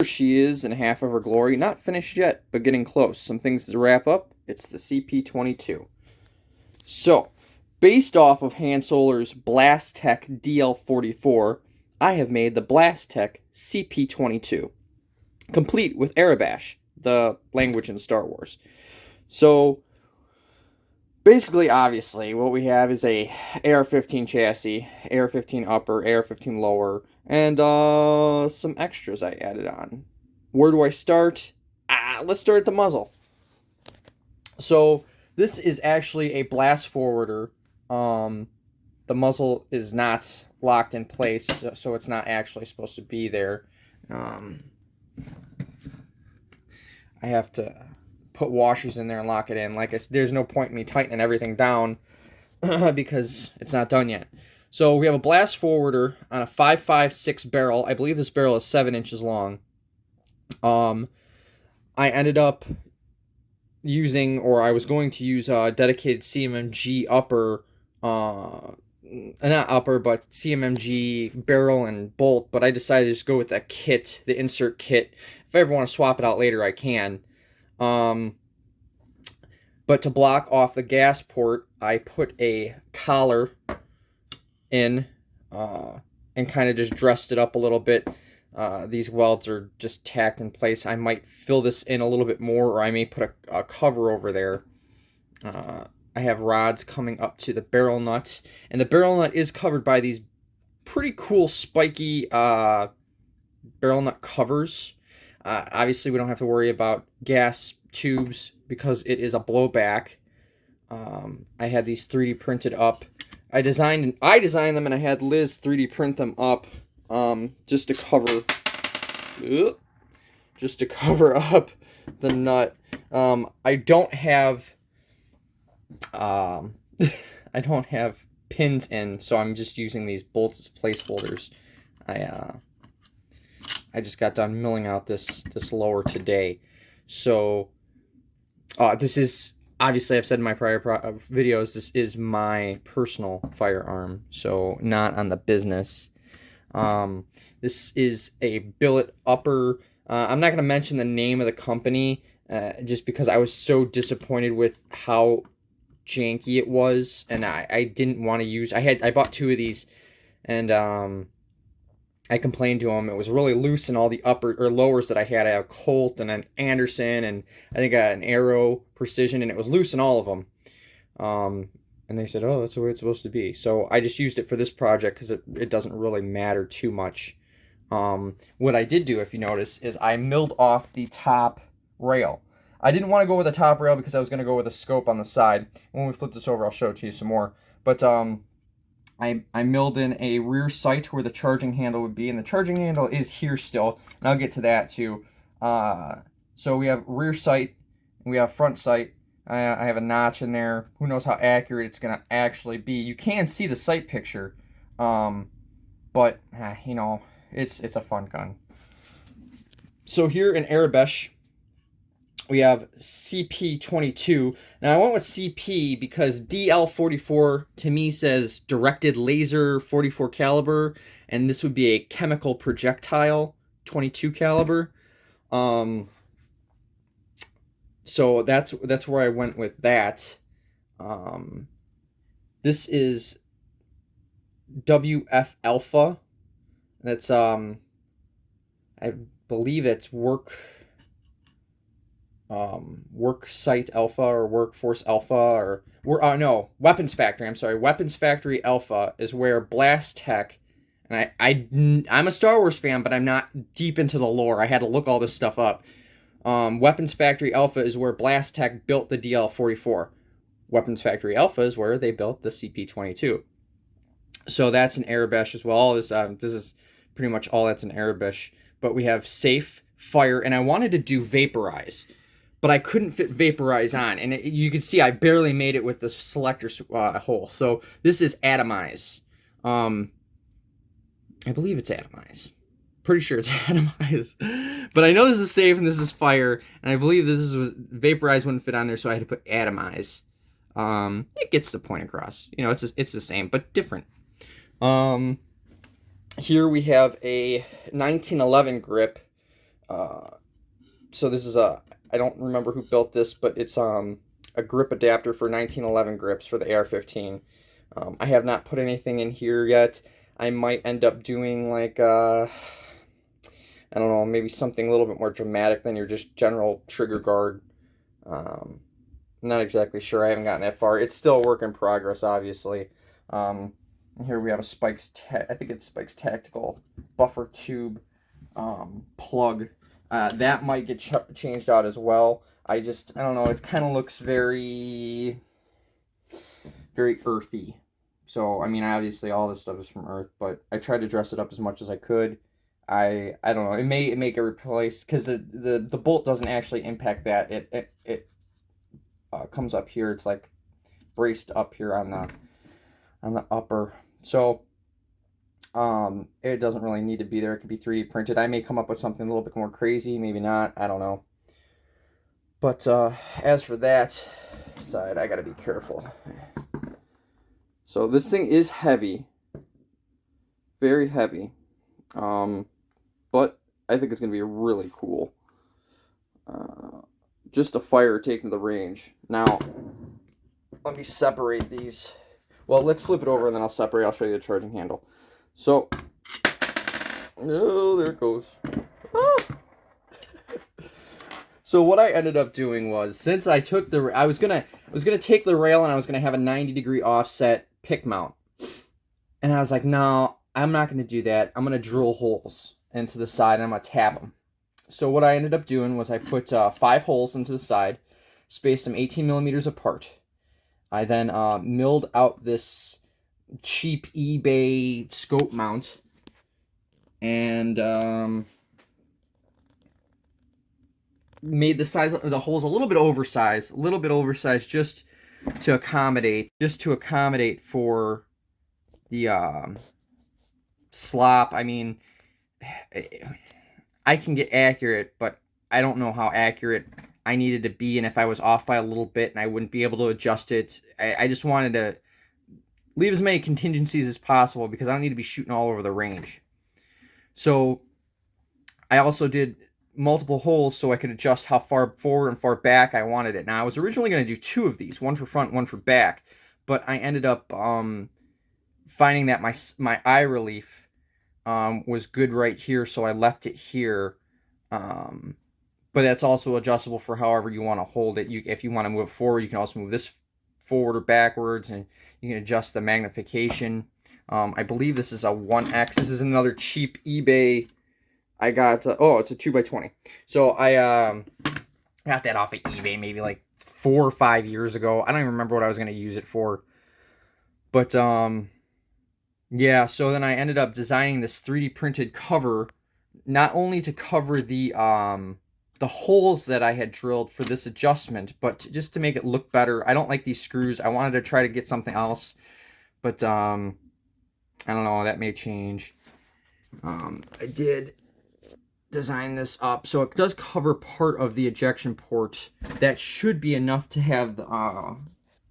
she is in half of her glory. Not finished yet, but getting close. Some things to wrap up. It's the CP22. So, based off of Han Solar's Blastech DL44, I have made the Blastech CP22, complete with Arabash, the language in Star Wars. So, basically, obviously, what we have is a AR-15 chassis, AR-15 upper, AR-15 lower, and some extras I added on. Where do I start? Let's start at the muzzle. So, this is actually a blast forwarder. The muzzle is not locked in place, so it's not actually supposed to be there. I have to put washers in there and lock it in. Like, there's no point in me tightening everything down because it's not done yet. So we have a blast forwarder on a 5.56 barrel. I believe this barrel is 7 inches long. I ended up using, or I was going to use a dedicated CMMG upper, not upper, but CMMG barrel and bolt, but I decided to just go with that kit, the insert kit. If I ever want to swap it out later, I can. But to block off the gas port, I put a collar in and kind of just dressed it up a little bit. These welds are just tacked in place. I might fill this in a little bit more, or I may put a cover over there. I have rods coming up to the barrel nut, and the barrel nut is covered by these pretty cool spiky barrel nut covers. Obviously, we don't have to worry about gas tubes because it is a blowback. I had these 3D printed up. I designed them, and I had Liz 3D print them up just to cover up the nut. I don't have I don't have pins in, so I'm just using these bolts as placeholders. I just got done milling out this lower today. So this is, obviously I've said in my prior videos, this is my personal firearm, so not on the business. This is a billet upper. I'm not going to mention the name of the company just because I was so disappointed with how janky it was, and I didn't want to use. I bought 2 of these, and I complained to them. It was really loose in all the upper or lowers that I had. I had a Colt and an Anderson, and I think an Arrow Precision, and it was loose in all of them. And they said, oh, that's the way it's supposed to be. So I just used it for this project because it doesn't really matter too much. What I did do, if you notice, is I milled off the top rail. I didn't want to go with the top rail because I was going to go with a scope on the side. When we flip this over, I'll show it to you some more. But I milled in a rear sight where the charging handle would be, and the charging handle is here still, and I'll get to that too. So we have rear sight, and we have front sight. I have a notch in there. Who knows how accurate it's going to actually be. You can see the sight picture, but, you know, it's a fun gun. So here in Arabesh, we have CP22. Now I went with CP because DL44 to me says directed laser 44 caliber, and this would be a chemical projectile 22 caliber. So that's where I went with that. This is WF Alpha. That's I believe it's work site alpha or workforce alpha, or no, weapons factory. I'm sorry, weapons factory alpha is where Blastech, and I'm a Star Wars fan, but I'm not deep into the lore. I had to look all this stuff up. Weapons Factory Alpha is where Blastech built the DL44. Weapons Factory Alpha is where they built the CP22. So that's an Arabesh as well. All this is pretty much all that's an Arabesh. But we have safe, fire, and I wanted to do vaporize, but I couldn't fit vaporize on. And you can see I barely made it with the selector hole. So this is atomize. I believe it's atomize. Pretty sure it's atomize. But I know this is safe and this is fire, and I believe this is vaporize wouldn't fit on there, so I had to put atomize. It gets the point across. You know, it's the same but different. Here we have a 1911 grip. So this is a, I don't remember who built this, but it's a grip adapter for 1911 grips for the AR-15. I have not put anything in here yet. I might end up doing like I don't know, maybe something a little bit more dramatic than your just general trigger guard. I'm not exactly sure. I haven't gotten that far. It's still a work in progress, obviously. Here we have a Spike's, I think it's Spike's Tactical buffer tube plug. That might get changed out as well. I don't know. It kind of looks very, very earthy. So, I mean, obviously all this stuff is from Earth, but I tried to dress it up as much as I could. I don't know. It may get replaced because the bolt doesn't actually impact that. It comes up here. It's like braced up here on the upper. So it doesn't really need to be there. It could be 3D printed. I may come up with something a little bit more crazy. Maybe not. I don't know. But as for that side, I gotta be careful. So this thing is heavy, very heavy. But I think it's going to be really cool. Just a fire taking the range. Now, let me separate these. Well, let's flip it over and then I'll separate. I'll show you the charging handle. So, oh, there it goes. Ah! So what I ended up doing was, since I took the, I was gonna take the rail and I was gonna have a 90-degree offset pick mount, and I was like, no, I'm not gonna do that. I'm gonna drill holes into the side and I'm gonna tab them. So what I ended up doing was I put 5 holes into the side, spaced them 18 millimeters apart. I then milled out this cheap eBay scope mount, and made the size of the holes a little bit oversized, just to accommodate for the slop. I mean, I can get accurate, but I don't know how accurate I needed to be, and if I was off by a little bit and I wouldn't be able to adjust it. I just wanted to leave as many contingencies as possible because I don't need to be shooting all over the range. So I also did multiple holes so I could adjust how far forward and far back I wanted it. Now, I was originally going to do 2 of these, one for front, one for back, but I ended up finding that my eye relief was good right here, so I left it here. But that's also adjustable for however you want to hold it. If you want to move it forward, you can also move this forward or backwards, and you can adjust the magnification. I believe this is a 1X. This is another cheap eBay. I got, oh, it's a 2x20. So I got that off of eBay maybe like 4 or 5 years ago. I don't even remember what I was going to use it for. But, yeah, so then I ended up designing this 3D printed cover, not only to cover the holes that I had drilled for this adjustment, but just to make it look better. I don't like these screws. I wanted to try to get something else, but I don't know, that may change. I did design this up so it does cover part of the ejection port. That should be enough to have the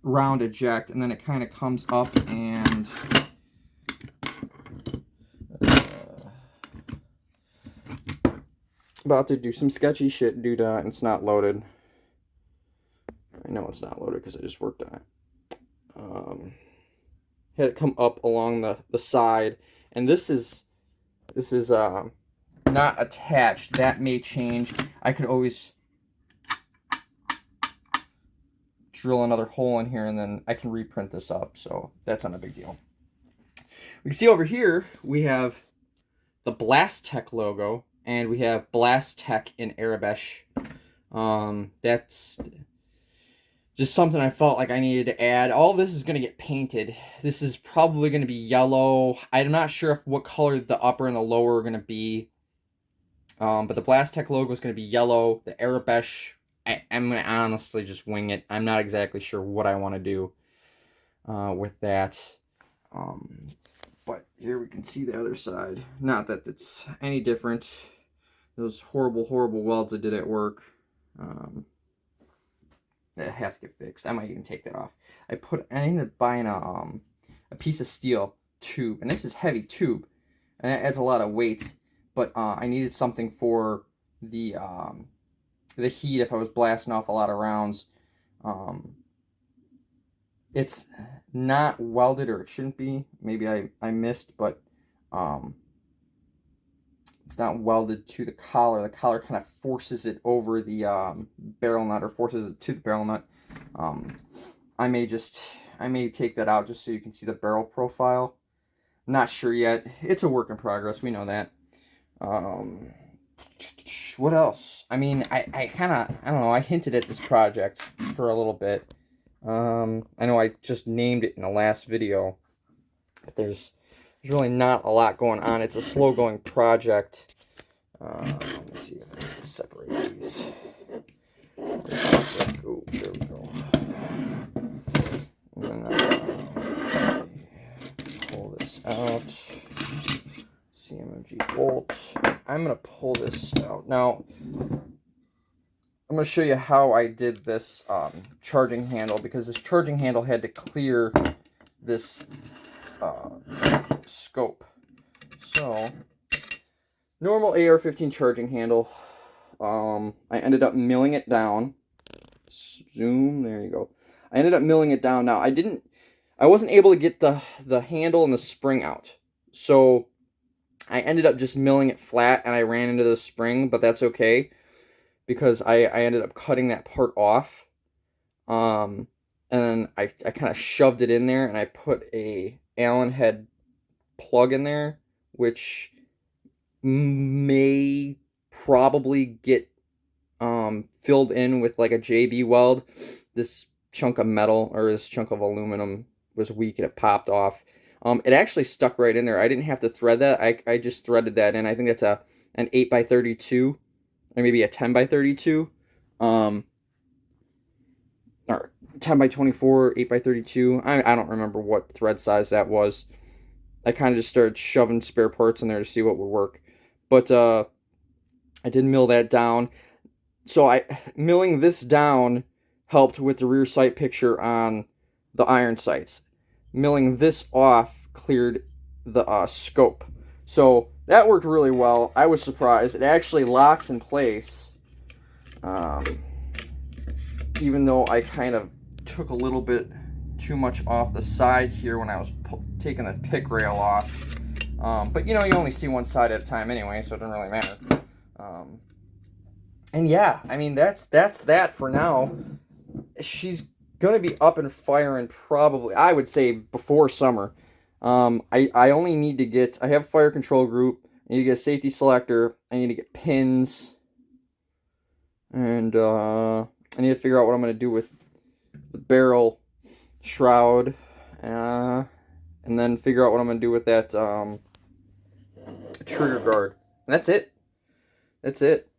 round eject, and then it kind of comes up and about to do some sketchy shit due to it's not loaded. I know it's not loaded because I just worked on it. Had it come up along the side, and this is not attached. That may change. I could always drill another hole in here and then I can reprint this up, so that's not a big deal. We can see over here we have the Blast Tech logo, and we have Blast Tech in Arabic. That's just something I felt like I needed to add. All this is going to get painted. This is probably going to be yellow. I'm not sure what color the upper and the lower are going to be. But the Blast Tech logo is going to be yellow. The Arabic, I'm going to honestly just wing it. I'm not exactly sure what I want to do with that. But here we can see the other side. Not that it's any different. Those horrible, horrible welds I did at work. That have to get fixed. I might even take that off. I ended up buying a piece of steel tube, and this is heavy tube, and that adds a lot of weight. But I needed something for the heat if I was blasting off a lot of rounds. It's not welded, or it shouldn't be. Maybe I missed, but it's not welded to the collar. The collar kind of forces it over the barrel nut, or forces it to the barrel nut. I may take that out just so you can see the barrel profile. Not sure yet. It's a work in progress. We know that. What else? I mean, I kind of, I don't know, I hinted at this project for a little bit. I know I just named it in the last video, but there's really not a lot going on. It's a slow-going project. Let me see if I can separate these. Oh, there we go. And then pull this out. CMMG bolt. I'm going to pull this out. Now, I'm going to show you how I did this charging handle, because this charging handle had to clear this scope. So, normal AR-15 charging handle. I ended up milling it down. Zoom, there you go. I ended up milling it down. Now, I wasn't able to get the handle and the spring out. So, I ended up just milling it flat, and I ran into the spring, but that's okay, because I ended up cutting that part off. And then I kind of shoved it in there, and I put a Allen head plug in there, which may probably get filled in with like a JB weld. This chunk of metal, or this chunk of aluminum, was weak and it popped off. It actually stuck right in there. I didn't have to thread that. I just threaded that in. I think that's an 8x32, or maybe a 10x32, or 10x24, 8x32. I don't remember what thread size that was. I kind of just started shoving spare parts in there to see what would work. But I did mill that down. So milling this down helped with the rear sight picture on the iron sights. Milling this off cleared the scope. So that worked really well. I was surprised. It actually locks in place. Even though I kind of took a little bit too much off the side here when I was taking the pick rail off. But you know, you only see one side at a time anyway, so it doesn't really matter. And yeah, I mean, that's that for now. She's gonna be up and firing probably, I would say, before summer. I only need to get, I have fire control group, I need to get a safety selector, I need to get pins, and I need to figure out what I'm gonna do with the barrel shroud, and then figure out what I'm gonna do with that trigger guard. And that's it. That's it.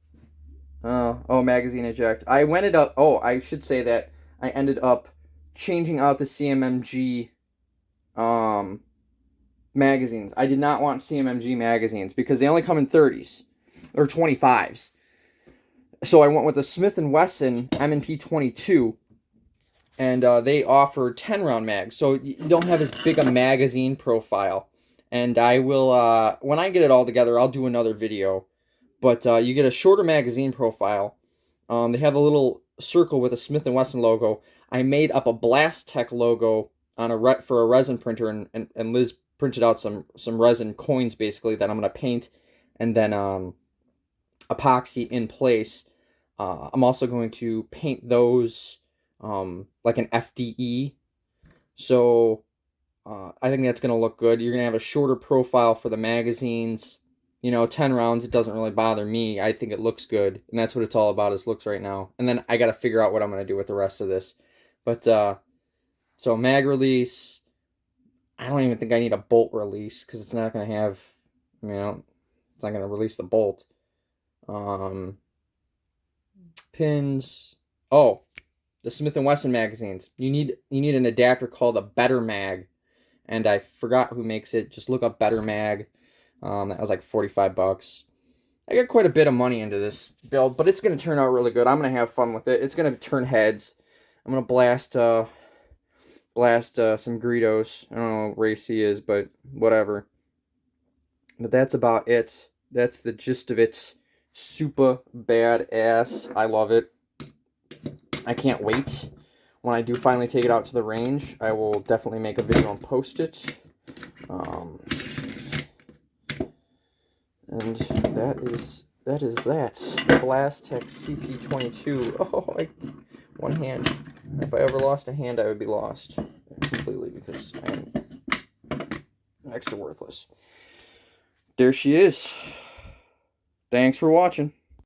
Oh, magazine eject. I should say that I ended up changing out the CMMG magazines. I did not want CMMG magazines because they only come in 30s or 25s. So I went with the Smith & Wesson M&P 22, and they offer 10-round mags, so you don't have as big a magazine profile. And I will, when I get it all together, I'll do another video. But you get a shorter magazine profile. They have a little circle with a Smith & Wesson logo. I made up a Blast Tech logo on for a resin printer, and Liz printed out some resin coins, basically, that I'm going to paint and then epoxy in place. I'm also going to paint those like an FDE. So I think that's going to look good. You're going to have a shorter profile for the magazines. You know, 10 rounds, it doesn't really bother me. I think it looks good, and that's what it's all about, is looks right now. And then I got to figure out what I'm going to do with the rest of this. But, so mag release, I don't even think I need a bolt release, because it's not going to have, you know, it's not going to release the bolt. Pins. Oh, the Smith & Wesson magazines. You need an adapter called a Better Mag, and I forgot who makes it. Just look up Better Mag. That was like 45 bucks. I got quite a bit of money into this build, but it's going to turn out really good. I'm going to have fun with it. It's going to turn heads. I'm going to blast some Greedos. I don't know what race he is, but whatever. But that's about it. That's the gist of it. Super badass. I love it. I can't wait. When I do finally take it out to the range, I will definitely make a video and post it. And that is that. Blastech CP22. Oh, one hand. If I ever lost a hand, I would be lost completely because I am next to worthless. There she is. Thanks for watching.